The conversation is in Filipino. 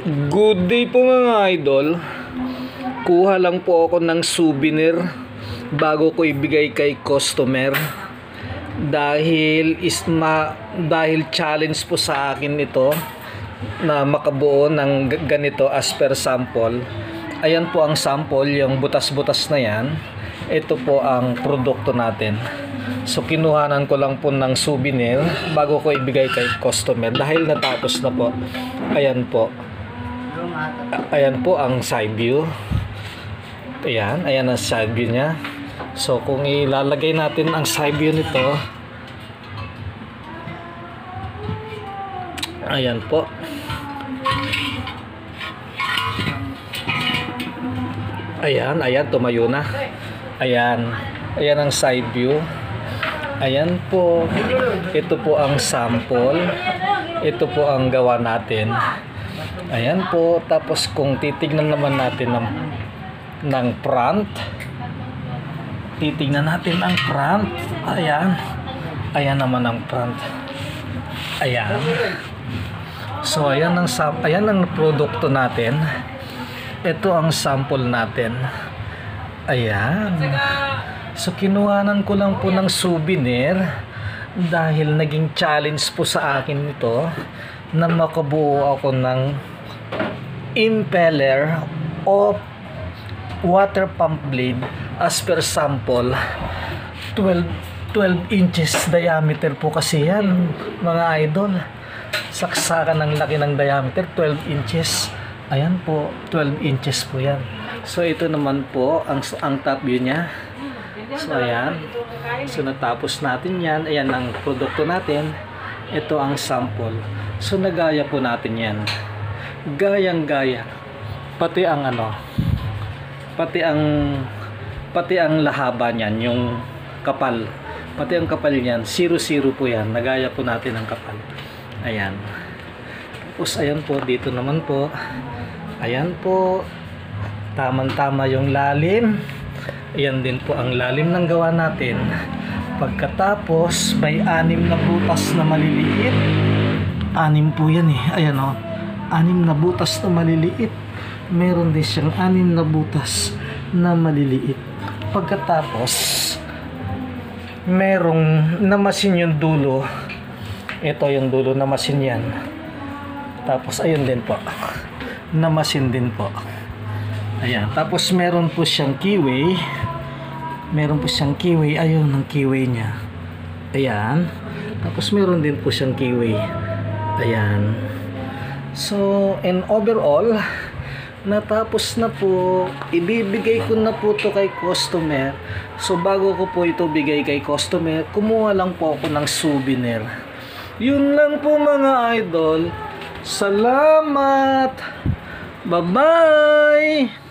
Good day po mga idol. Kuha lang po ako ng souvenir bago ko ibigay kay customer. Dahil challenge po sa akin ito na makabuo ng ganito as per sample. Ayan po ang sample, yung butas-butas na yan. Ito po ang produkto natin. So kinuhanan ko lang po ng souvenir bago ko ibigay kay customer dahil natapos na po. Ayan po. Ayan po ang side view. Ayan ang side view niya. So kung ilalagay natin ang side view nito, ayan po. Ayan, tumayo na. Ayan ang side view. Ayan po. Ito po ang sample. Ito po ang gawa natin. Ayan po. Tapos kung titignan naman natin ng front, titignan natin ang front. Ayan naman ang front. Ayan. So ayan ang produkto natin. Ito ang sample natin. Ayan. So kinuhanan ko lang po ng souvenir dahil naging challenge po sa akin ito na makabuo ako ng impeller o water pump blade as per sample. 12 inches diameter po kasi yan mga idol. Saksakan ng laki ng diameter, 12 inches. Ayan po, 12 inches po yan. So ito naman po ang top view niya. So ayan. So natapos natin yan. Ayan ang produkto natin. Ito ang sample. So nagaya po natin yan. Gayang-gaya. Pati ang lahaba niyan, yung kapal. Pati ang kapal niyan, 0-0 po yan. Nagaya po natin ang kapal. Ayan. Tapos ayan po, dito naman po. Ayan po. Tamang-tama yung lalim. Ayan din po ang lalim ng gawa natin. Pagkatapos, may 6 na butas na maliliit. 6 po yan eh. Ayan o. 6 na butas na maliliit. Meron din siyang 6 na butas na maliliit. Pagkatapos, merong namasin yung dulo. Ito yung dulo na masin yan. Tapos ayun din po. Namasin din po. Ayan. Tapos meron po siyang keyway. Ayun ang keyway niya. Ayan. Tapos meron din po siyang keyway. Ayan. So, in overall, natapos na po. Ibibigay ko na po to kay customer. So, bago ko po ito bigay kay customer, kumuha lang po ako ng souvenir. Yun lang po mga idol. Salamat. Bye-bye.